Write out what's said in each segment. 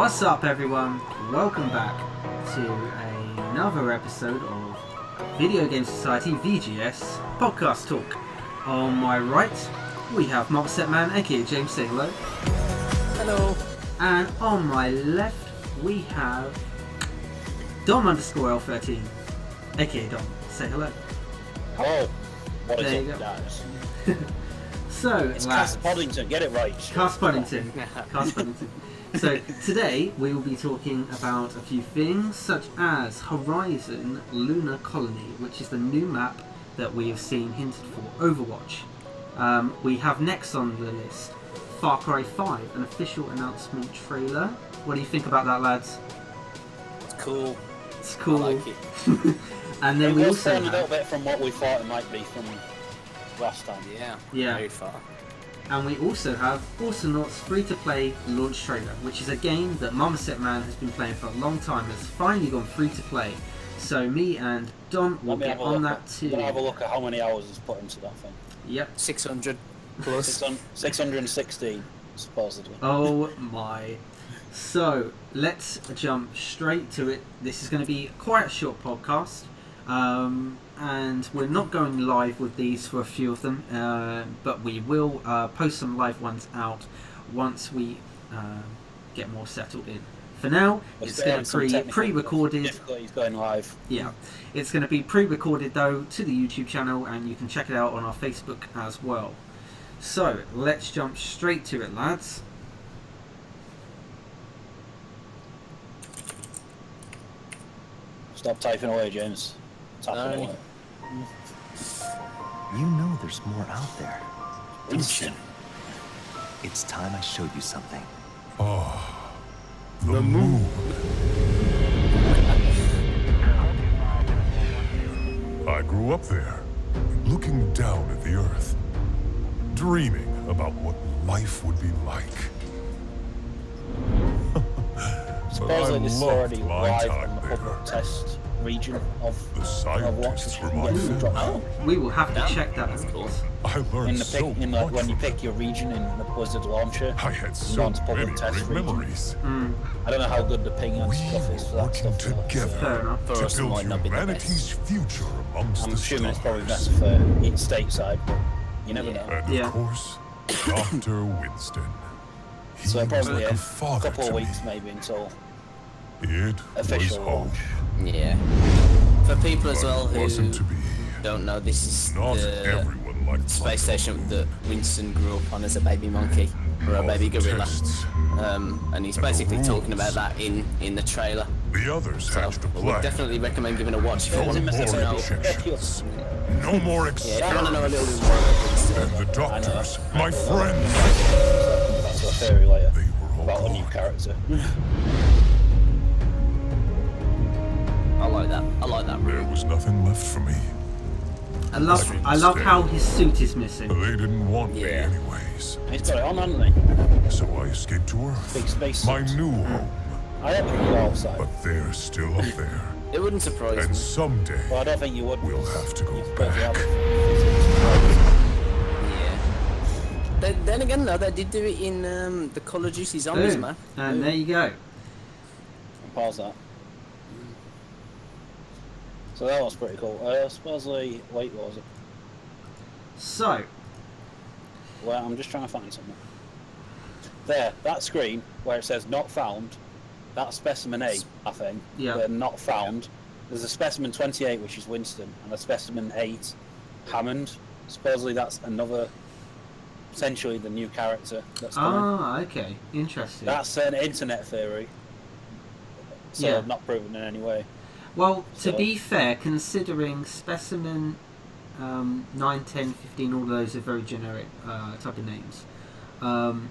What's up, everyone? Welcome back to another episode of Video Game Society VGS Podcast Talk. On my right, we have Mobsetman, aka James. Say hello. Hello. And on my left, we have Dom_L13, aka Dom. Say hello. Hello. What is There it, you go. guys? So, It's Cast Poddington, get it right. Cast Poddington. Cast Poddington. So today we will be talking about a few things such as Horizon Lunar Colony, which is the new map that we have seen hinted for Overwatch. We have next on the list Farcry 5, an official announcement trailer. What do you think about that, lads? It's cool. It's cool. I like it. And then It we was also a little have, bit from what we thought it might be from last time. Yeah. Very far. and we also have Awesomenauts free-to-play launch trailer, which is a game that Mobsetman has been playing for a long time. It's finally gone free-to-play. So me and Dom will get on that too. We'll have a look at how many hours he's put into that thing. Yep. 600 plus. 616, supposedly. Oh my. So, let's jump straight to it. This is going to be quite a short podcast. And we're not going live with these for a few of them, but we will post some live ones out once we get more settled in. For now, it's going to be pre-recorded. Difficulties going live. Yeah, it's going to be pre-recorded though to the YouTube channel, and you can check it out on our Facebook as well. So, let's jump straight to it, lads. Stop typing away, James. Tapping away. You know there's more out there. Winston. It's time I showed you something. Oh, the moon. I grew up there, looking down at the earth, dreaming about what life would be like. Supposedly this is already my live time on the there. public test region of The Overwatch. scientists were my family. Oh, We will have to Damn, check that. that's cool. I learned In the so pick, in much like when you from pick your region in the Blizzard launcher, I had you so go onto public many test great region. memories. I don't know how good the ping and We stuff is for were that working stuff. though. together Fair enough. For to us, it build might not be the humanity's best. future amongst I'm the assuming it's probably stars. better for each stateside, but you never know. And Yeah. of course, Dr. Winston. He So was probably like a a father couple to of me. weeks maybe until It was official home, launch. Yeah. For people as well but it who wasn't to be. don't know, this is Not the everyone liked space my station that Winston grew up on as a baby monkey or a baby gorilla. tests. And he's And the basically talking rules. about that in the trailer. The others So hatched a I would plan. definitely recommend giving a watch if you No want more to know. objections. No more Yeah, if you want to know a little experiments. bit more about Winston. And the doctors, my friends, That's a theory later they were all about a new gone. character. I like that. I like that There room. was nothing left for me. I love how his suit is missing. They didn't want me Yeah. anyways. He's got it on, hasn't he? So I escaped to Earth. Big space My suit. new home. I don't think you go outside. But they're still up there. It wouldn't surprise And me. someday, Well, I don't think you would. we'll because have to go you've got the back. other- Yeah. Then again, though, they did do it in the Call of Duty Zombies, Boom. man. And there you go. Pause that. So that was pretty cool. Supposedly, wait, what was it? So, Well, I'm just trying to find something. There, that screen where it says not found, that's specimen 8, I think. Yeah. The not found. There's a specimen 28, which is Winston, and a specimen 8, Hammond. Supposedly that's another, essentially the new character that's coming. okay, interesting. That's an internet theory. So Yeah. not proven in any way. Well, to So- be fair, considering Specimen 9, 10, 15, all of those are very generic type of names.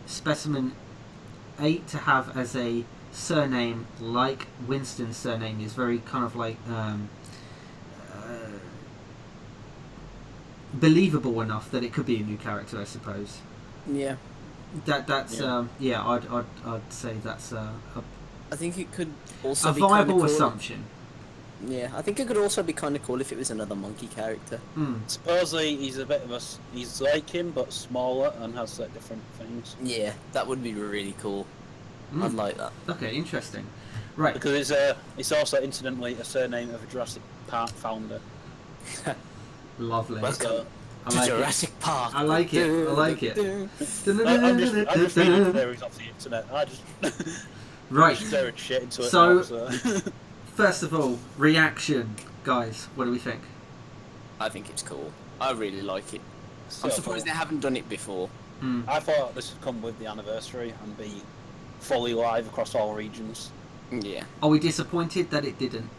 Specimen 8 to have as a surname like Winston's surname is very kind of like believable enough that it could be a new character, I suppose. Yeah. That's Yeah. I'd say that's a I think it could also be viable kinda cool. assumption. Yeah, I think it could also be kind of cool if it was another monkey character. Supposedly he's a bit of a, he's like him but smaller and has like different things. Yeah, that would be really cool. I'd like that. Okay, interesting. Right. Because it's also incidentally a surname of a Jurassic Park founder. Lovely. Welcome I to like Jurassic it. Park. I like it. I like it. I'm just reading theories off the internet. I just Right. staring shit into it. So- now, so. First of all, reaction, guys. What do we think? I think it's cool. I really like it. I'm So surprised they cool. haven't done it before. I thought this would come with the anniversary and be fully live across all regions. Yeah. Are we disappointed that it didn't?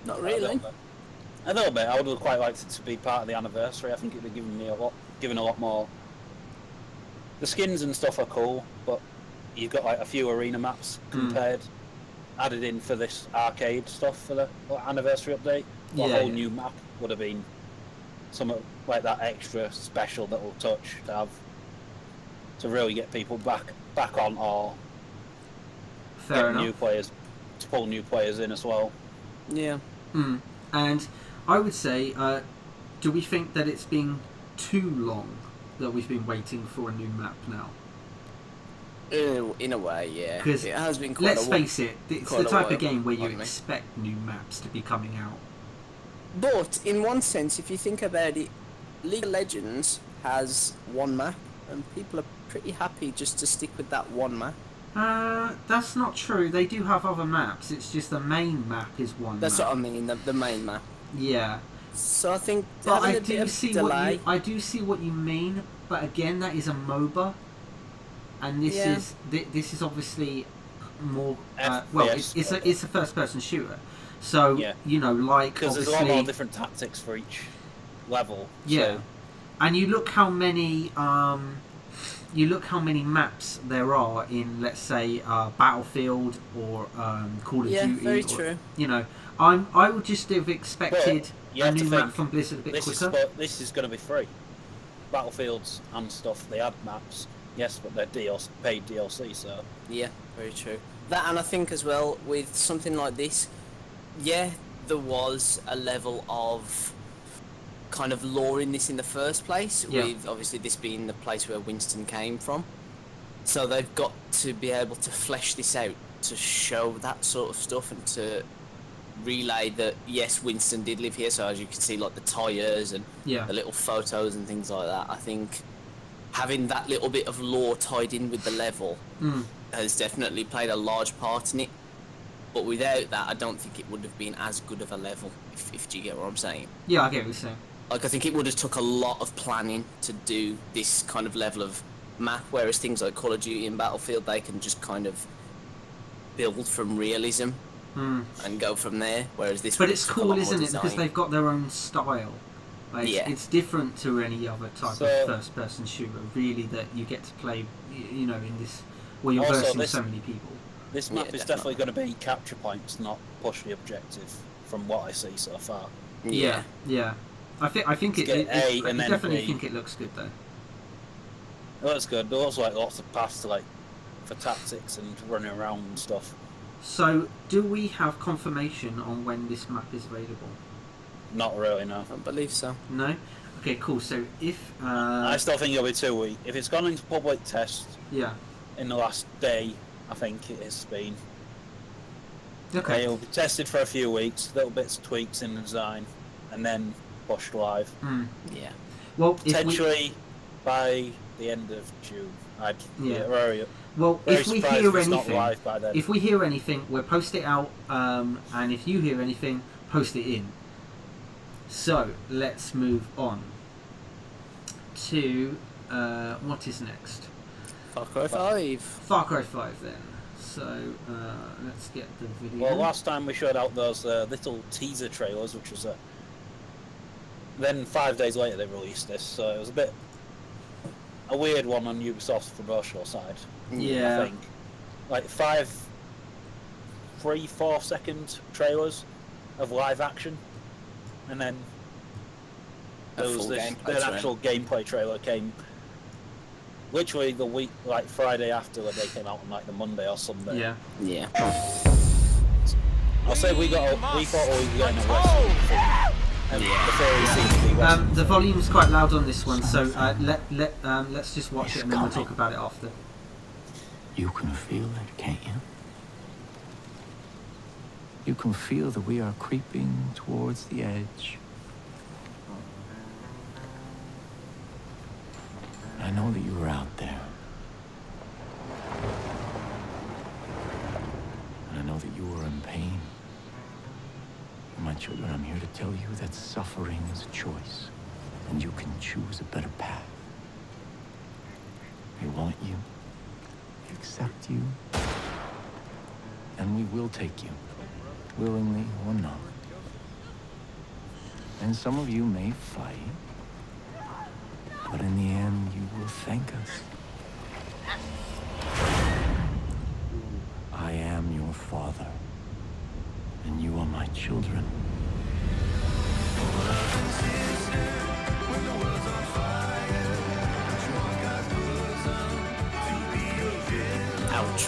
Not A really. little bit. I would have quite liked it to be part of the anniversary. I think it'd be giving a lot more. The skins and stuff are cool, but you've got like a few arena maps compared, added in for this arcade stuff for the anniversary update. A whole new map would have been something like that extra special little touch to have to really get people back on, or Fair get enough. new players to pull new players in as well. Yeah. And I would say, do we think that it's been too long that we've been waiting for a new map now? In a way, yeah. 'Cause It has been quite Let's a while. face it, it's quite the a type while, of game where you pardon me. expect new maps to be coming out. But in one sense, if you think about it, League of Legends has one map, and people are pretty happy just to stick with that one map. That's not true. They do have other maps. It's just the main map is one That's map. what I mean, the main map. Yeah. So I think But having I a bit do of see delay. what you mean. But again, that is a MOBA, and this Yeah. this is obviously more. FPS. It's a first-person shooter, so Yeah. like Because there's a obviously, lot more different tactics for each level. yeah. So, And you look how many maps there are in, let's say, Battlefield or Call of Yeah, Duty. very or, true. I would just have expected you a have to new map think, from Blizzard a bit this quicker. this is going to be free. Battlefields and stuff, they add maps, yes, but they're paid DLC, so... Yeah, very true. That, and I think as well with something like this, yeah, there was a level of kind of lore in this in the first place, Yeah. with obviously this being the place where Winston came from. So they've got to be able to flesh this out to show that sort of stuff and to relay that yes, Winston did live here. So as you can see, like the tyres and Yeah. the little photos and things like that. I think having that little bit of lore tied in with the level has definitely played a large part in it. But without that, I don't think it would have been as good of a level, if you get what I'm saying. Yeah, I get what you're saying. Like, I think it would have took a lot of planning to do this kind of level of map, whereas things like Call of Duty and Battlefield, they can just kind of build from realism and go from there, whereas this But would it's have took a cool, lot more isn't it? Because design. they've got their own style. Like, Yeah. It's different to any other type So- of first-person shooter, really, that you get to play, in this, where you're Also, versing this- so many people. This map Yeah, is definitely going to be capture points, not push the objective, from what I see so far. Yeah. Yeah. I think Let's get A I and then definitely B. think it looks good, though. It looks good. There's also like lots of paths to for tactics and running around and stuff. So, do we have confirmation on when this map is available? Not really, no. I believe so. No? Okay, cool. So, if... I still think it'll be 2 weeks. If it's gone into public test yeah. in the last day, I think it has been. Okay. It'll be tested for a few weeks, little bits of tweaks in the design, and then pushed live. Yeah. Well, if we... Potentially by the end of June. I'd Yeah. be very, Well, very if we surprised hear if it's not anything, live by then. if we hear anything, we'll post it out, and if you hear anything, post it in. So let's move on to what is next? Far Cry 5. Far Cry 5 then. So let's get the video. Well, last time we showed out those little teaser trailers, which was then 5 days later they released this, so it was a weird one on Ubisoft's promotional side. Yeah. I think like 3-4 second trailers of live action, and then A there was full this gameplay an trailer. actual gameplay trailer came literally the week, like Friday after they came out on like the Monday or Sunday. Yeah. Yeah. I'll say we thought we were getting a Western thing, and the theory seemed to be Western. The volume's quite loud on this one, so let's just watch it and then we'll talk about it after. You can feel it, can't you? You can feel that we are creeping towards the edge. I know that you were out there. And I know that you were in pain. My children, I'm here to tell you that suffering is a choice, and you can choose a better path. We want you, we accept you, and we will take you, willingly or not. And some of you may fight, but in the end, you will thank us. I am your father, and you are my children. Ouch.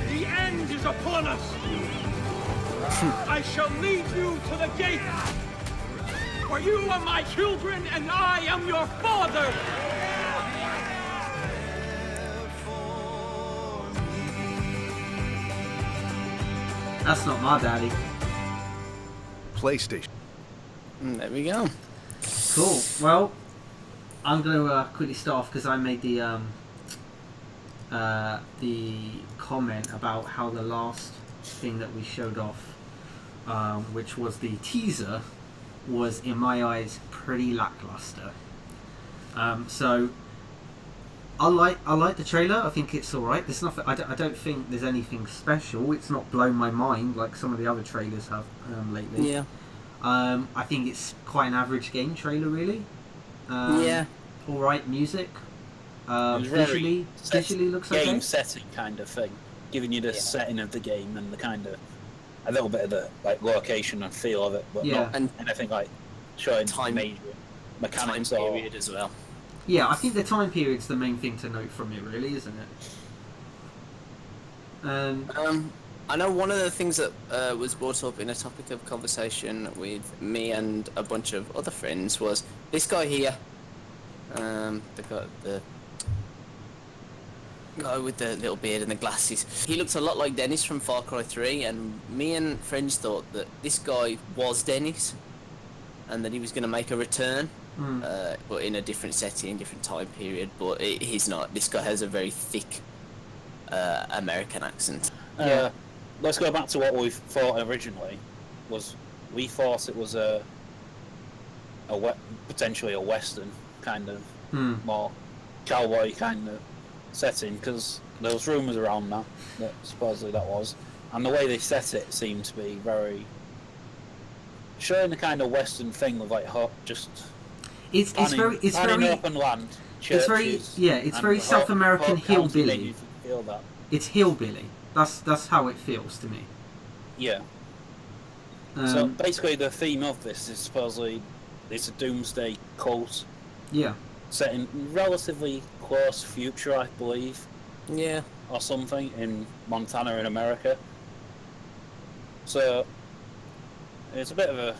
The end is upon us! I shall lead you to the gate! For you are my children, and I am your father! That's not my daddy. PlayStation. There we go. Cool. Well, I'm going to quickly start off because I made the comment about how the last thing that we showed off, which was the teaser, was in my eyes pretty lackluster. So I like the trailer. I think it's all right. There's nothing. I don't think there's anything special. It's not blown my mind like some of the other trailers have lately. Yeah. I think it's quite an average game trailer, really. Yeah. All right, music. It was very Visually looks okay. game setting kind of thing, giving you the setting of the game and the kind of a little bit of the like location and feel of it, but not anything like showing major mechanics time or period as well. Yeah, I think the time period's the main thing to note from it, really, isn't it? I know one of the things that was brought up in a topic of conversation with me and a bunch of other friends was this guy here. The guy with the little beard and the glasses. He looks a lot like Dennis from Far Cry 3, and me and friends thought that this guy was Dennis, and that he was going to make a return, but in a different setting, different time period. But he's not. This guy has a very thick American accent. Let's go back to what we thought originally. We thought it was potentially a Western kind of more cowboy kind of setting, because there was rumours around that supposedly that was, and the way they set it seemed to be very showing the kind of Western thing with like it's very open land. It's very South American hillbilly. You feel that. It's hillbilly. That's how it feels to me. Yeah. So basically, the theme of this is supposedly it's a doomsday cult. Yeah. Set in relatively close future, I believe. Yeah. Or something in Montana in America. So it's a bit of a.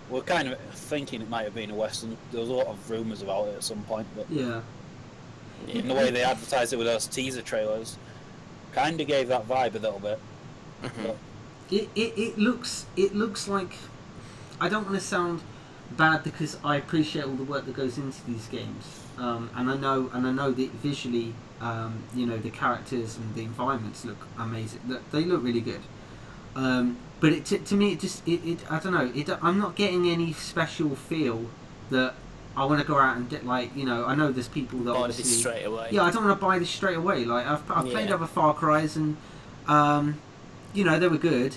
We're kind of thinking it might have been a Western. There was a lot of rumours about it at some point, but in the way they advertised it with those teaser trailers, kind of gave that vibe a little bit. But It looks like, I don't want to sound bad because I appreciate all the work that goes into these games, and I know that visually, the characters and the environments look amazing. They look really good. But to me, I don't know. I'm not getting any special feel that I want to go out and get, like, I know there's people that buy this straight away. Yeah, I don't want to buy this straight away. Like I've played other Far Cry's and they were good,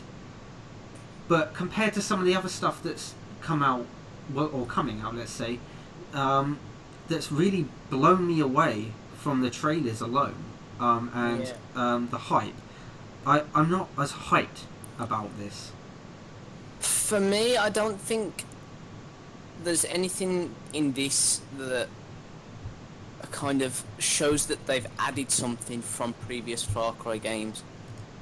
but compared to some of the other stuff that's come out or coming out, let's say, that's really blown me away from the trailers alone, and the hype. I'm not as hyped about this. For me, I don't think there's anything in this that kind of shows that they've added something from previous Far Cry games.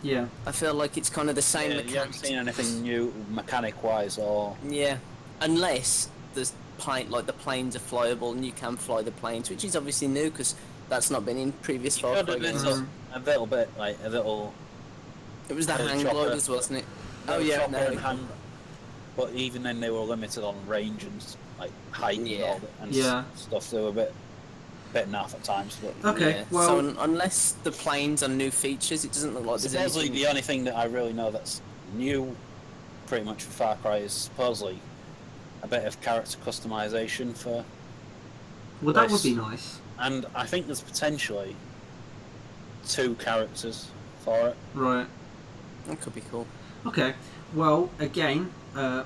Yeah. I feel like it's kind of the same You haven't mechanics. seen anything new mechanic-wise, or Yeah, unless there's like the planes are flyable and you can fly the planes, which is obviously new because that's not been in previous Far Cry games. a little bit like a little. It was the hang chopper. gliders, wasn't it? Oh yeah, chopper no. and hang, but even then they were limited on range and like height and all that and stuff. They were a bit naff at times. But Okay, Yeah, well... so unless the planes are new features, it doesn't look like there's supposedly anything... the only thing that I really know that's new, pretty much for Far Cry, is supposedly a bit of character customization for. Well, that would this. be nice. And I think there's potentially 2 characters for it. Right. That could be cool. Okay. Well, again,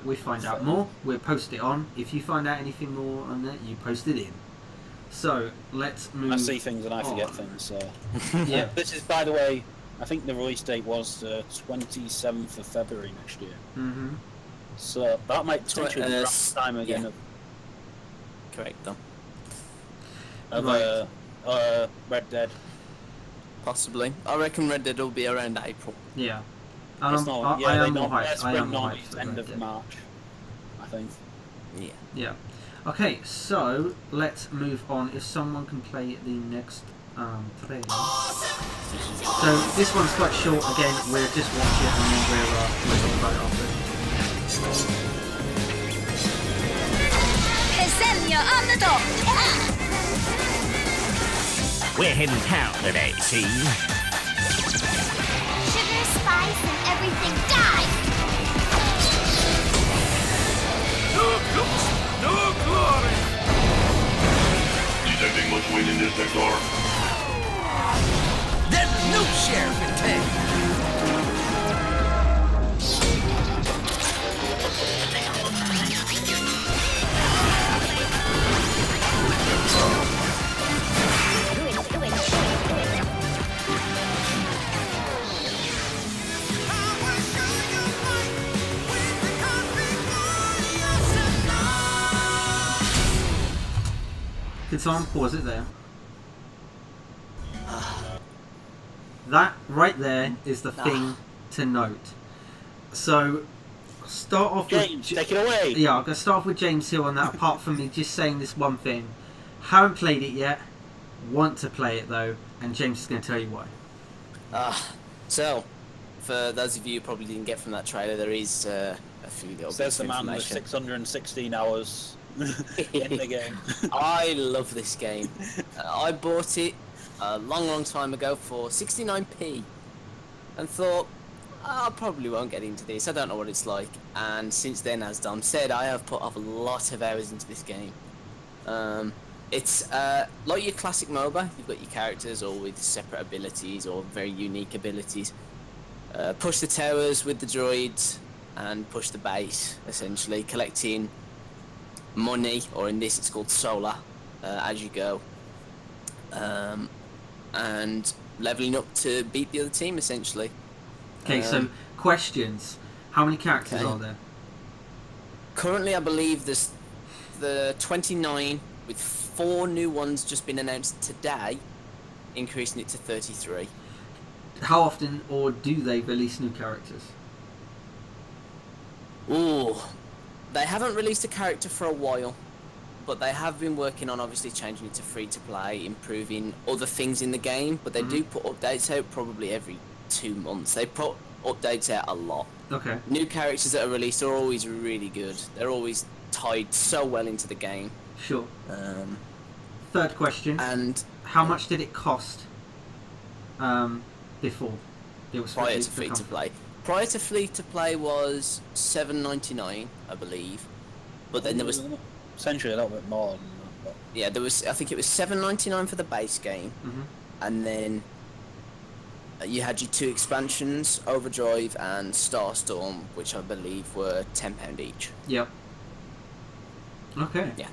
we find out more. We'll post it on. If you find out anything more on that, you post it in. So, let's move I see things and I forget on. things. So. Yeah. This is, by the way, I think the release date was 27th of February next year. Mm-hmm. So that might potentially be around the time again yeah. Correct, though. of Red Dead. Possibly. I reckon Red Dead will be around April. Yeah. It's not, yeah, I they am more don't. hyped. I Spring am more normally hyped is for end Red of Dead. March, I think. Yeah. Yeah. Okay, so let's move on. If someone can play the next trailer. So this one's quite short. Again, we'll just watch it and then we'll talk about it after. Ksenia on the dot. We're heading town today, see? Sugar, spice, and everything die. No glory! Detecting much weight in this sector. There's no sheriff in town. Can someone pause it there? That right there is the thing to note. So, start off James, with... take it away! Yeah, I'm going to start off with James Hill on that, apart from me just saying this one thing. Haven't played it yet, want to play it though, and James is going to tell you why. So, for those of you who probably didn't get from that trailer, there is a few little bits Says of the man with information. 616 hours in the game. I love this game. I bought it a long time ago for 69p and thought, I probably won't get into this, I don't know what it's like. And since then, as Dom said, I have put up a lot of hours into this game. It's like your classic MOBA. You've got your characters all with separate abilities or very unique abilities. Push the towers with the droids and push the base, essentially collecting money, or in this it's called solar, as you go, and leveling up to beat the other team, essentially. Okay, so questions. How many characters okay. are there? Currently, I believe there's the 29, with 4 new ones just been announced today, increasing it to 33. How often or do they release new characters? Ooh, they haven't released a character for a while, but they have been working on obviously changing it to free to play, improving other things in the game, but they do put updates out probably every 2 months. They put updates out a lot. Okay. New characters that are released are always really good. They're always tied so well into the game. Sure. Third question. And how much did it cost before it was prior to free to play? Prior to free to play was $7.99, I believe. But then there was essentially a little bit more than that. Yeah, there was. I think it was $7.99 for the base game, and then you had your 2 expansions, Overdrive and Starstorm, which I believe were £10 each. Yep. Okay. Yeah.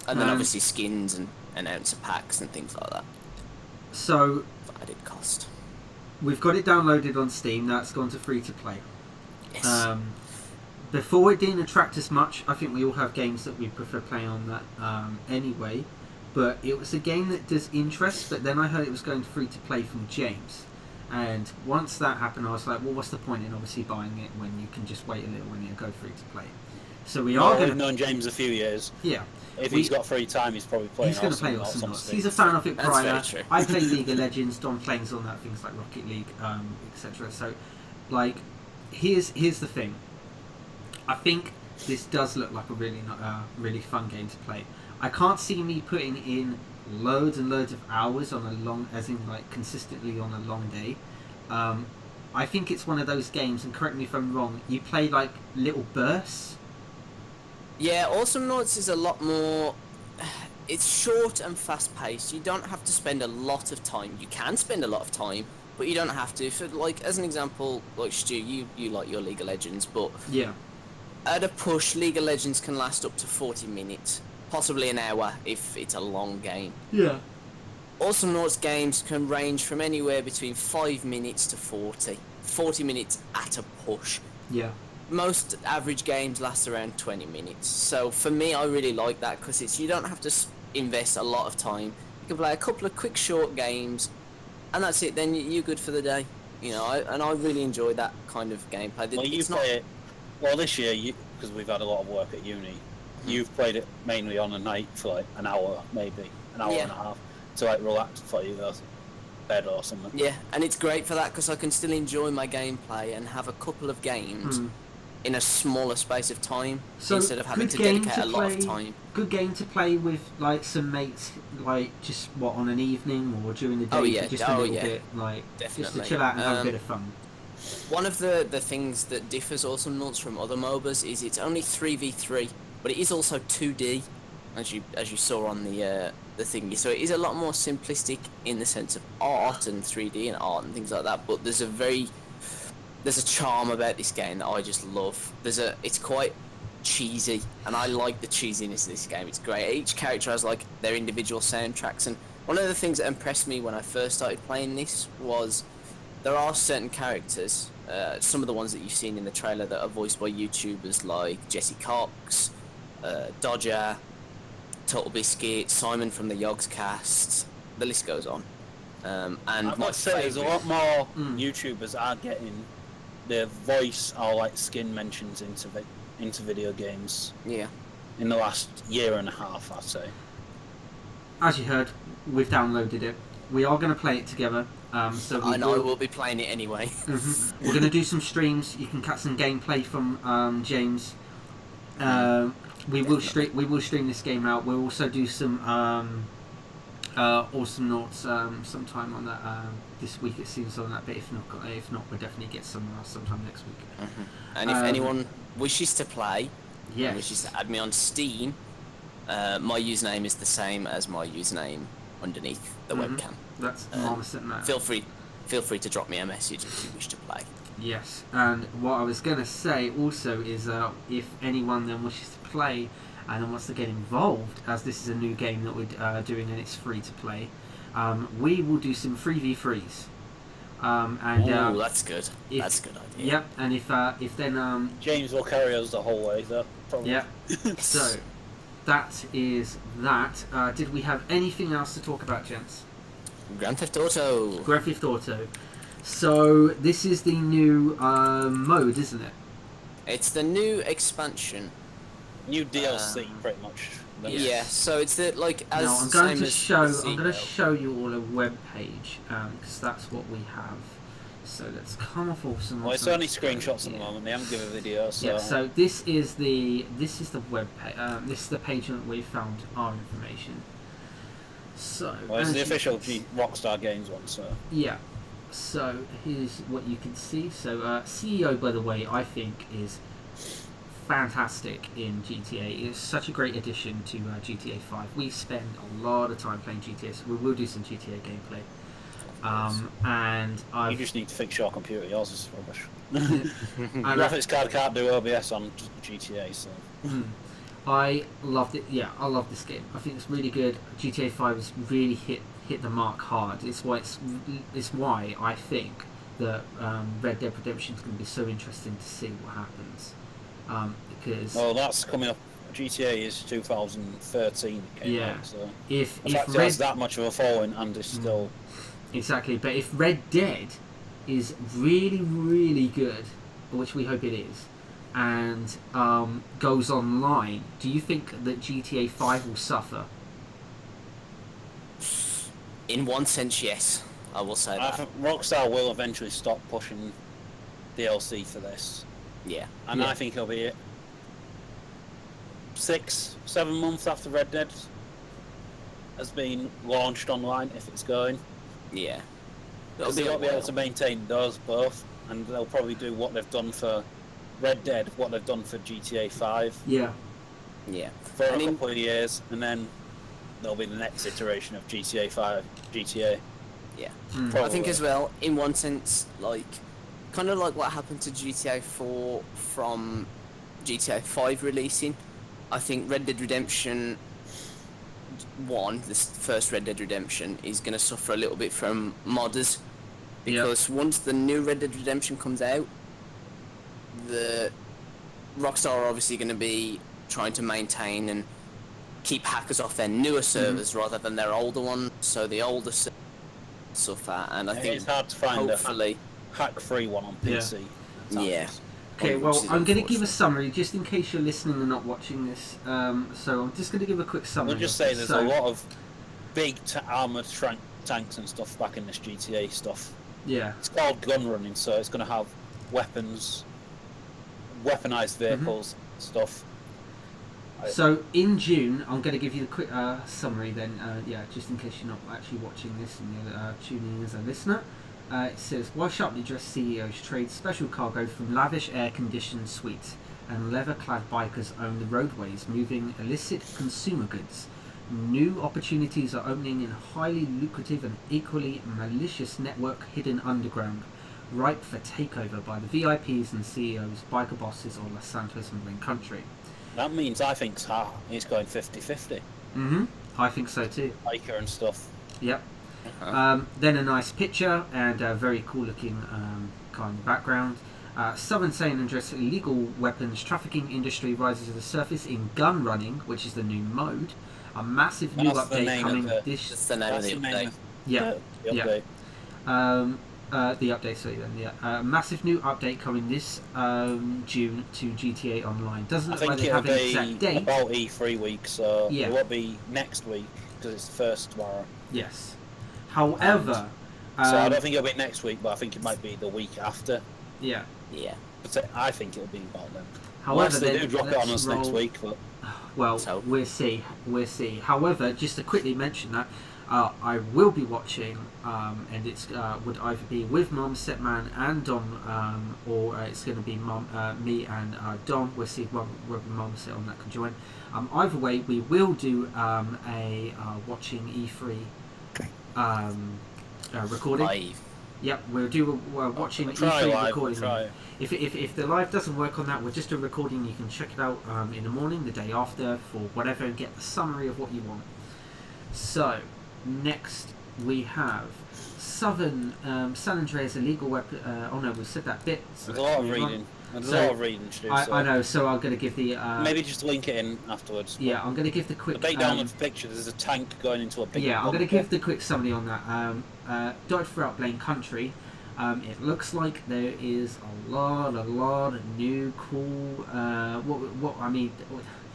And then obviously skins and announcer packs and things like that. So That did cost. we've got it downloaded on Steam. That's gone to free to play. Yes. before it didn't attract us much. I think we all have games that we prefer playing on that anyway. But it was a game that does interest. But then I heard it was going free to play from James. And once that happened, I was like, well, what's the point in obviously buying it when you can just wait a little and go free to play? So we are going to... We've known James a few years. Yeah. If he's got free time, he's probably playing He's going to play Awesomenauts. He's a fan of it prior. I play League of Legends. Don plays on that, things like Rocket League, etc. So, like, here's the thing. I think this does look like a really fun game to play. I can't see me putting in loads and loads of hours on a long, as in like consistently on a long day. I think it's one of those games, and correct me if I'm wrong, you play like little bursts. Yeah, Awesomenauts is a lot more... It's short and fast-paced. You don't have to spend a lot of time. You can spend a lot of time, but you don't have to. For, like, as an example, like Stu, you like your League of Legends, but... Yeah. At a push, League of Legends can last up to 40 minutes. Possibly an hour, if it's a long game. Yeah. Awesomenauts games can range from anywhere between 5 minutes to 40. 40 minutes at a push. Yeah. Most average games last around 20 minutes. So for me, I really like that because you don't have to invest a lot of time. You can play a couple of quick, short games, and that's it. Then you're good for the day. You know, and I really enjoy that kind of gameplay. Well, you play it. Well, this year, because we've had a lot of work at uni, you've played it mainly on a night for like an hour, maybe an hour and a half, to like relax before you go to bed or something. Yeah, and it's great for that because I can still enjoy my gameplay and have a couple of games in a smaller space of time instead of having to dedicate a lot of time. Good game to play with like some mates, like just on an evening or during the day, just a little bit, like just to chill out and have a bit of fun. One of the things that differs Awesomenauts from other MOBAs is it's only 3v3, but it is also 2D, as you saw on the thingy. So it is a lot more simplistic in the sense of art and 3D and art and things like that. But there's a charm about this game that I just love. It's quite cheesy, and I like the cheesiness of this game. It's great. Each character has like their individual soundtracks, and one of the things that impressed me when I first started playing this was there are certain characters, some of the ones that you've seen in the trailer that are voiced by YouTubers like Jesse Cox, Dodger, Total Biscuit, Simon from the Yogscast, the list goes on. And I must say, there's a lot more YouTubers are getting their voice or like skin mentions into video games. Yeah. In the last year and a half, I'd say. As you heard, we've downloaded it. We are going to play it together. So I know we'll be playing it anyway. We're going to do some streams. You can catch some gameplay from James. We will stream this game out. We'll also do some Awesomenauts sometime on that this week. It seems on that bit. If not, we'll definitely get some sometime next week. And if anyone wishes to play, yes, wishes to add me on Steam, my username is the same as my username underneath the webcam. That's marvellous. Feel free to drop me a message if you wish to play. Yes, and what I was going to say also is if anyone then wishes to play and then wants to get involved, as this is a new game that we're doing and it's free to play, we will do some 3v3s. That's good. That's a good idea. Yep, and if then James will carry us the whole way, though. Probably. Yeah. So that is that. Did we have anything else to talk about, gents? Grand Theft Auto. Grand Theft Auto. So this is the new mode, isn't it? It's the new expansion. New DLC, pretty much. Yeah. So it's the as. No, I'm going to show you all a web page because that's what we have. So let's come off Awesomenauts. Well, it's only screenshots at the moment. They haven't given a video. So. Yeah. So this is the web page. This is the page that we found our information. So. Well, it's the official Rockstar Games one. So. Yeah. So here's what you can see. So CEO, by the way, I think is fantastic in GTA. It's such a great addition to GTA 5. We spend a lot of time playing GTA, so we will do some GTA gameplay. And you just need to fix your computer. Yours is rubbish. Graphics card can't do OBS on GTA, so. I loved it. Yeah, I love this game. I think it's really good. GTA 5 has really hit the mark hard. It's why I think that Red Dead Redemption is going to be so interesting to see what happens. Because Well, that's coming up. GTA is 2013. It came Yeah. out, so if the fact it Red has that much of a following and is still exactly, but if Red Dead is really really good, which we hope it is, and goes online, do you think that GTA 5 will suffer? In one sense, yes, I will say I that. think Rockstar will eventually stop pushing DLC for this, Yeah. and Yeah. I think it'll be 6-7 months after Red Dead has been launched online, if it's going. Yeah. Because they won't be able to maintain those both, and they'll probably do what they've done for Red Dead, what they've done for GTA 5 Yeah. Yeah. for a And in- couple of years, and then there'll be the next iteration of GTA 5, GTA. Yeah. Mm. I think as well, in one sense, like, kind of like what happened to GTA 4 from GTA 5 releasing. I think Red Dead Redemption 1, this first Red Dead Redemption, is going to suffer a little bit from modders. Because once the new Red Dead Redemption comes out, the Rockstar are obviously going to be trying to maintain and keep hackers off their newer servers rather than their older ones. So the older servers suffer, and I think It's hard to find hopefully, a hack-free one on PC. yeah. Okay, Which well, is I'm going to give a unfortunate. summary just in case you're listening and not watching this. So I'm just going to give a quick summary. We'll just of say this. there's So, a lot of big armoured tanks and stuff back in this GTA stuff. Yeah. It's called gun running, so it's going to have weapons, weaponised vehicles, stuff. So in June, I'm going to give you the quick summary then, just in case you're not actually watching this and you're tuning in as a listener. It says, while sharply dressed CEOs trade special cargo from lavish air-conditioned suites and leather-clad bikers own the roadways, moving illicit consumer goods, new opportunities are opening in a highly lucrative and equally malicious network hidden underground, ripe for takeover by the VIPs and CEOs, biker bosses, or Los Santos and Rain Country. That means I think it's going 50-50. I think so too. Biker and stuff. Yep. Then a nice picture and a very cool looking kind of background. Southern San Andreas illegal weapons trafficking industry rises to the surface in gun running, which is the new mode. A massive new That's the update name coming of it. this. That's the name of the update. Yeah. The Yeah. update. The update, sorry then, yeah. Massive new update coming this June to GTA Online. Doesn't I look like think they it'll have an exact be date. about E3 week, so Yeah. it won't be next week because it's the first tomorrow. Yes. However, So I don't think it'll be next week, but I think it might be the week after. yeah. Yeah. But I think it'll be about then. However, Unless they then do drop it on let's us next roll- week, but Well, So- we'll see. We'll see. However, just to quickly mention that I will be watching, and it's would either be with Mom, Setman, and Dom, or it's going to be me and Dom. We'll see whether Mom Set on that can join. Either way, we will do a watching E3 recording. Live. Yep, we'll do a watching we'll try E3 live, recording. we'll try. If the live doesn't work on that, we'll just do a recording. You can check it out in the morning, the day after, for whatever, and get the summary of what you want. So, next we have Southern San Andreas illegal weapon. Oh no, we said that bit. So there's a lot of move on. reading. There's So, a lot of reading to do. So I know, so I'm going to give the. maybe just link it in afterwards. Yeah, I'm going to give the The quick. breakdown of the picture. There's a tank going into a big. Yeah, I'm going to bunker. give the quick summary on that. Dotted throughout Blaine Country. It looks like there is a lot of new cool. What I mean,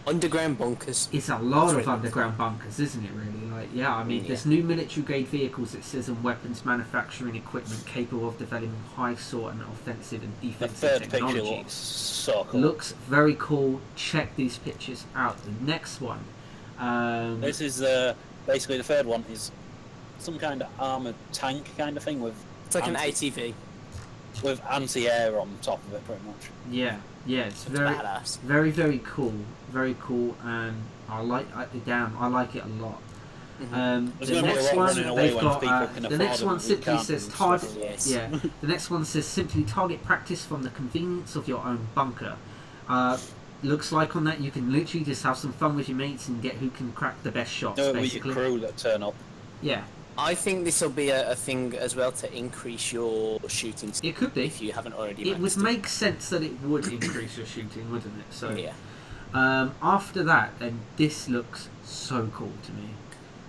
Underground bunkers. it's a lot of That's right. underground bunkers, isn't it? Really, like yeah. I mean, Yeah. there's new military grade vehicles, it says, and weapons manufacturing equipment capable of developing high sort and offensive and The defensive third picture technology. looks so cool. Looks very cool. Check these pictures out. The next one. This is basically the third one is some kind of armored tank kind of thing with It's like an ATV. with anti-air on top of it, pretty much. Yeah, it's It's very. badass. Very, very cool. Very cool, and I like it a lot. There's The gonna be a next lot one, running away they've when got. people can The afford next them one and we simply can't says and target. stuff. Yes. Yeah. The next one says simply target practice from the convenience of your own bunker. Looks like on that you can literally just have some fun with your mates and get who can crack the best shots. Do it with your basically. crew that turn up. Yeah. I think this will be a thing as well to increase your shooting. It could be. If you haven't already. It would make sense that it would increase your shooting, wouldn't it? So Yeah. After that, then this looks so cool to me.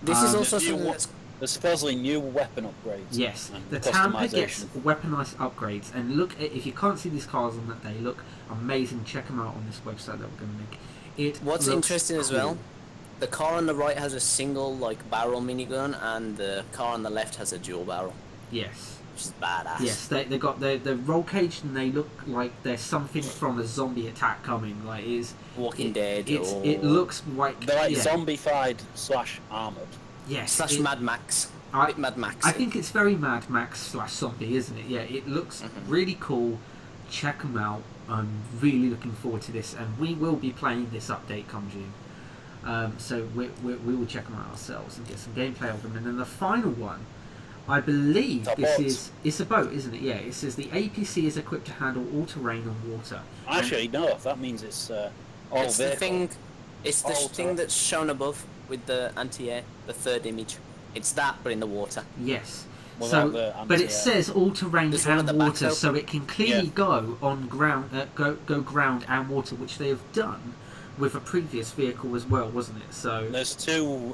This is also There's new something that's There's supposedly new weapon upgrades. Yes, and the Tampa gets customization. weaponized upgrades, and look, if you can't see these cars on that day, look amazing. Check them out on this website that we're going to make. What's looks interesting as cool. well. The car on the right has a single barrel minigun, and the car on the left has a dual barrel, Yes. which is badass. Yes, they got the roll cage, and they look like there's something from a zombie attack coming. Like Walking Dead. It looks like They're like yeah. zombified / armored. Yes, / Mad Max. Bit Mad Max. I think it's very Mad Max / zombie, isn't it? Yeah, it looks really cool. Check them out. I'm really looking forward to this, and we will be playing this update come June. So we will check them out ourselves and get some gameplay of them. And then the final one, I believe it's a boat, isn't it? Yeah, it says the APC is equipped to handle all terrain on water. Actually, no, that means it's all it's the vehicle. thing. It's the All thing terrain. that's shown above with the anti-air, the third image. It's that, but in the water. Yes. Without the But it anti-air. says all terrain There's one at and the back, water, though. so it can clearly Yeah. go on ground, go ground and water, which they have done with a previous vehicle as well, wasn't it? So There's two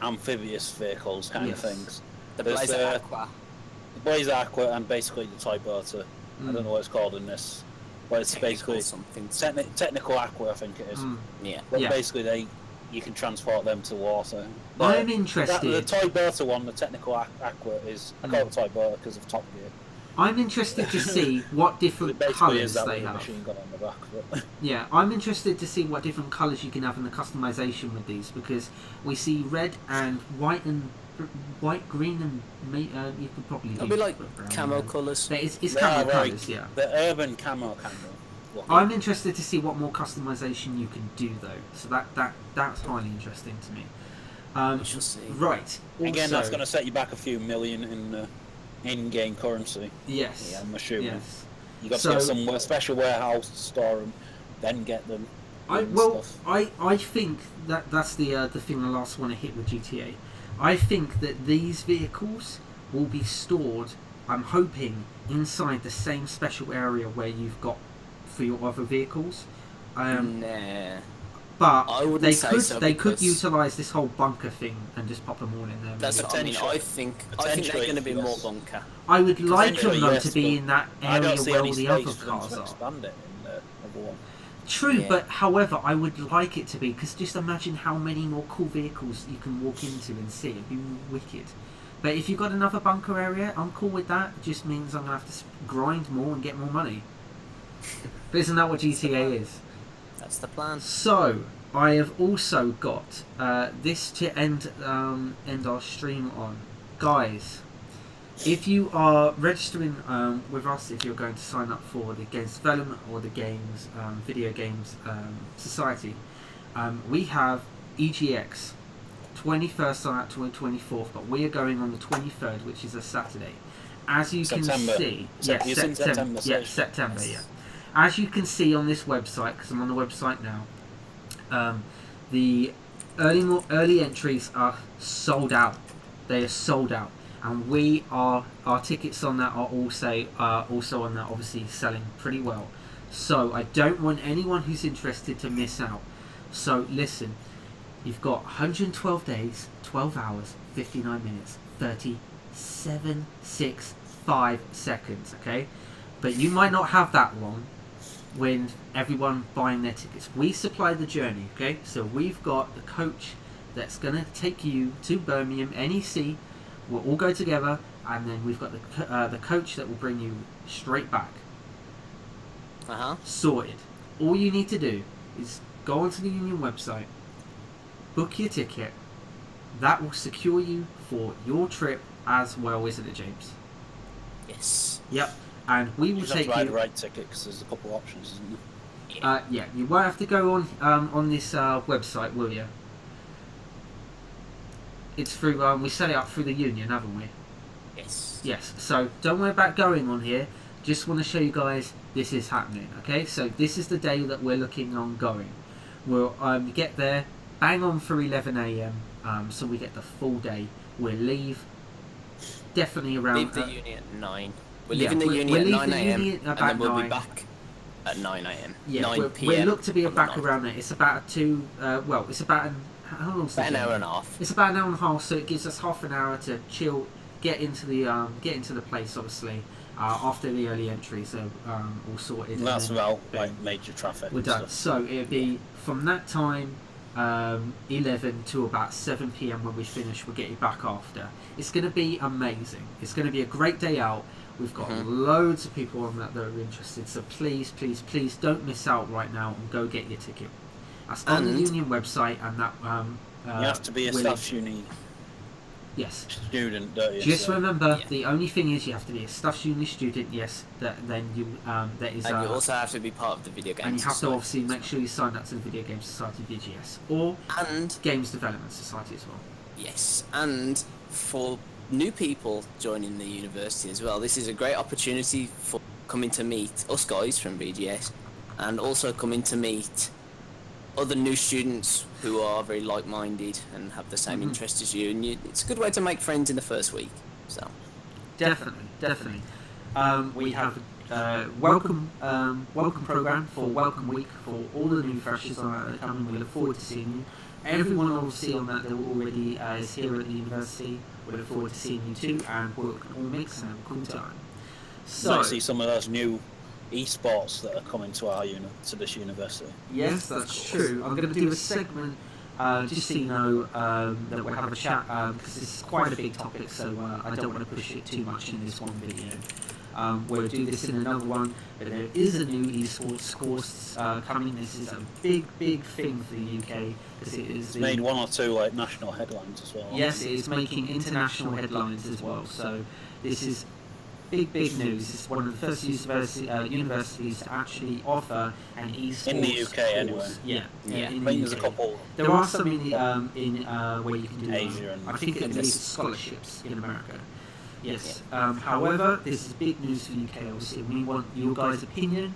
amphibious vehicles kind Yes. of things. The There's Blazer the- Aqua. The Blaze Aqua and basically the Type Beta. I don't know what it's called in this, but it's basically something. technical Aqua, I think it is. Yeah. But Yeah. basically, you can transport them to water. I'm The interested. Type Beta one, the technical Aqua, is I call it Type Beta because of Top Gear. I'm interested to see what different It basically colours is that they with a have. machine gun on the back. But Yeah, I'm interested to see what different colours you can have in the customization with these, because we see red and white and green, and you could probably do It'll be like brown, camo yeah. colours. But it's they are camo very- colours, yeah. The urban camo kind of look. I'm interested to see what more customization you can do though. So that's highly interesting to me. We shall see. Right. Again, also- that's going to set you back a few million in in-game currency. Yes. Yeah, I'm assuming. Yes. You got to So- get some special warehouse to store them, then get them. and stuff. I think that's the thing I last want to hit with GTA. I think that these vehicles will be stored, I'm hoping, inside the same special area where you've got for your other vehicles. Nah. But I wouldn't they say could so, they could because- utilise this whole bunker thing and just pop them all in there. That's maybe. what I mean. I think they're Potentially, going to be more yes. bunker. I would like them Potentially, though yes, to be but in that I area don't see where any all the space other for them cars to are. expand it in the other one. True, Yeah. but however, I would like it to be, because just imagine how many more cool vehicles you can walk into and see. It'd be wicked. But if you've got another bunker area, I'm cool with that. It just means I'm going to have to grind more and get more money. But isn't that what GTA is? That's the plan. So, I have also got this to end our stream on. Guys, if you are registering with us, if you're going to sign up for the Games Development or the Games Video Games Society, we have EGX 21st out to the 24th, but we are going on the 23rd, which is a Saturday. As you September. can see, Sep- you said September, yeah, so- September, yeah. As you can see on this website, because I'm on the website now, the early entries are sold out. They are sold out, and our tickets on that are also on that, obviously selling pretty well. So I don't want anyone who's interested to miss out. So listen, you've got 112 days, 12 hours, 59 minutes, 37.65 seconds. Okay, but you might not have that long when everyone buying their tickets. We supply the journey, okay? So we've got the coach that's going to take you to Birmingham, NEC. We'll all go together, and then we've got the coach that will bring you straight back. Sorted. All you need to do is go onto the Union website, book your ticket. That will secure you for your trip as well, isn't it, James? Yes. Yep. And we will You just have take to buy you. the right ticket because there's a couple of options, isn't there? Yeah, you won't have to go on this website, will you? It's through we set it up through the Union, haven't we? Yes. Yes. So don't worry about going on here. Just want to show you guys this is happening. Okay. So this is the day that we're looking on going. We'll get there bang on for 11 a.m. so we get the full day. We'll leave definitely around. Leave the uni at 9. We're yeah, leaving the uni at 9 a.m. and then we'll 9. be back at 9 a.m. Yeah, 9 p.m. we'll look to be on the back 9th. around there. It's about it's about how long's About the an hour journey? and a half. It's about an hour and a half, so it gives us half an hour to chill, get into the place, obviously, after the early entry, so all sorted. And that's and then, without boom, like major traffic. we're and done. stuff. So it'll be from that time, 11 to about 7 p.m. when we finish. We'll get you back after. It's going to be amazing. It's going to be a great day out. We've got loads of people on that are interested, so please, please, please don't miss out right now and go get your ticket. That's on the And- union website, and that You have to be a Willie- staff uni Yes. student, don't you? Just So- remember, Yeah. the only thing is you have to be a Stuffs Uni student. Yes, then you that is. And you also have to be part of the video games. and you have to Society. obviously make sure you sign up to the Video Game Society VGS or And Games Development Society as well. yes, and for new people joining the university as well, this is a great opportunity for coming to meet us guys from VGS, and also coming to meet other new students who are very like-minded and have the same interests as you. And it's a good way to make friends in the first week. So Definitely. We have welcome program for welcome week for all the new freshers that are coming. We look forward to seeing you. Everyone obviously on that already is here at the university. We look forward to seeing you too, and we'll all mix and have a cool time. So I see some of those new esports that are coming to our to this university. Yes, that's true. I'm going to do a segment just so you know that we'll have a chat because this is quite a big topic, so I don't want to push it too much in this one video. We'll do this in another one, but there is a new esports course coming. This is a big thing for the UK because it is Made one or two like national headlines as well. Yes, it is making international headlines as well. So this is big news. It's one of the first universities to actually offer an esports In the UK course. anyway. Yeah, Yeah. I in think the there's a UK. couple. There are some in where you can do Asia and I think at in least this- scholarships in America. Yes. However, this is big news for the UK. Obviously, we want your guys' opinion.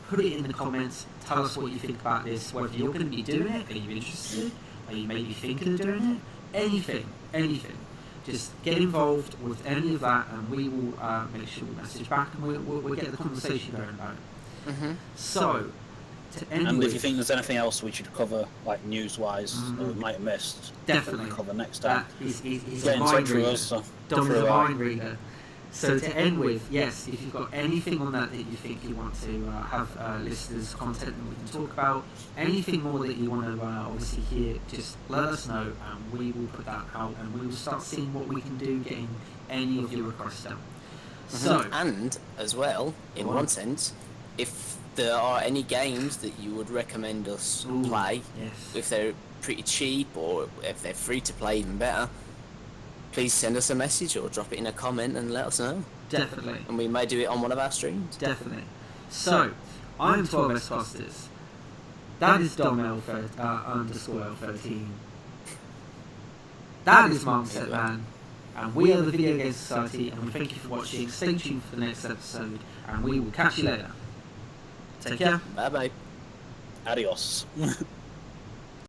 Put it in the comments. Tell us what you think about this. Whether you're going to be doing it, are you interested? Are you maybe thinking of doing it? Anything. Just get involved with any of that, and we will make sure we message back, and we'll get the conversation going about it. So, to end And with, if you think there's anything else we should cover, like news-wise, that we might have missed, definitely cover next time. he's Get a in mind touch with reader. us. So Dom's through a our- mind reader. So to end with, yes, if you've got anything on that you think you want to have listeners' content that we can talk about, anything more that you want to obviously hear, just let us know, and we will put that out, and we will start seeing what we can do, getting any of your requests done. So, and as well, in one sense, if there are any games that you would recommend us Ooh, play, yes. if they're pretty cheap or if they're free to play, even better, please send us a message or drop it in a comment and let us know. Definitely. And we may do it on one of our streams. Definitely. So, I'm 12S Costas. That is Dom underscore L13. That is Mindset Man. And we are the Video Game Society, and we thank you for watching. Stay tuned for the next episode, and we will catch you later. Take care. Bye bye. Adios.